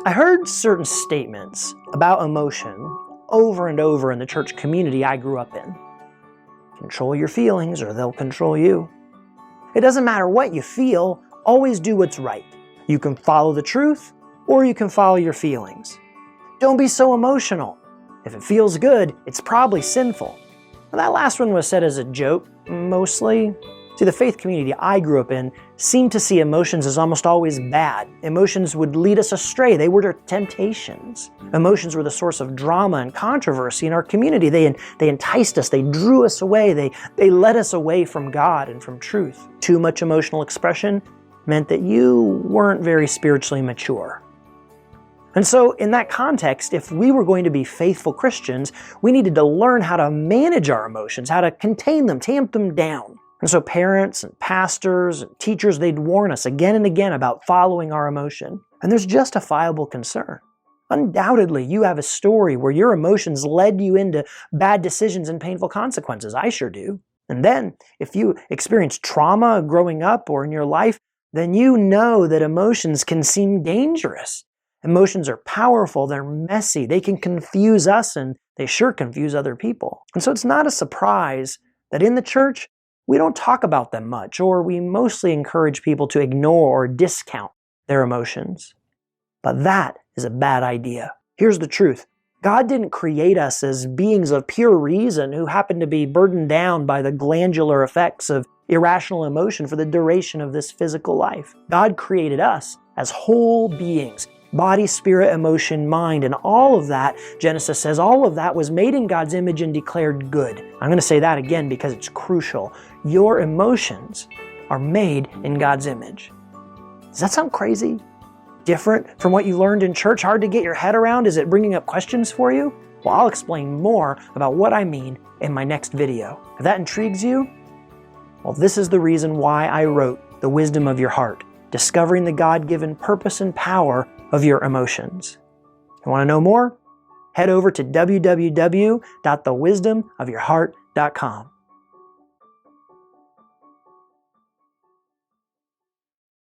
I heard certain statements about emotion over and over in the church community I grew up in. Control your feelings or they'll control you. It doesn't matter what you feel, always do what's right. You can follow the truth or you can follow your feelings. Don't be so emotional. If it feels good, it's probably sinful. Now, that last one was said as a joke, mostly. See, the faith community I grew up in seemed to see emotions as almost always bad. Emotions would lead us astray. They were temptations. Emotions were the source of drama and controversy in our community. They enticed us. They drew us away. They led us away from God and from truth. Too much emotional expression meant that you weren't very spiritually mature. And so in that context, if we were going to be faithful Christians, we needed to learn how to manage our emotions, how to contain them, tamp them down. And so parents and pastors and teachers, they'd warn us again and again about following our emotion. And there's justifiable concern. Undoubtedly, you have a story where your emotions led you into bad decisions and painful consequences. I sure do. And then, if you experience trauma growing up or in your life, then you know that emotions can seem dangerous. Emotions are powerful, they're messy, they can confuse us, and they sure confuse other people. And so it's not a surprise that in the church, we don't talk about them much, or we mostly encourage people to ignore or discount their emotions. But that is a bad idea. Here's the truth. God didn't create us as beings of pure reason who happen to be burdened down by the glandular effects of irrational emotion for the duration of this physical life. God created us as whole beings, body, spirit, emotion, mind, and all of that, Genesis says, all of that was made in God's image and declared good. I'm going to say that again because it's crucial. Your emotions are made in God's image. Does that sound crazy? Different from what you learned in church? Hard to get your head around? Is it bringing up questions for you? Well, I'll explain more about what I mean in my next video. If that intrigues you, well, this is the reason why I wrote The Wisdom of Your Heart, discovering the God-given purpose and power of your emotions. You want to know more? Head over to www.thewisdomofyourheart.com.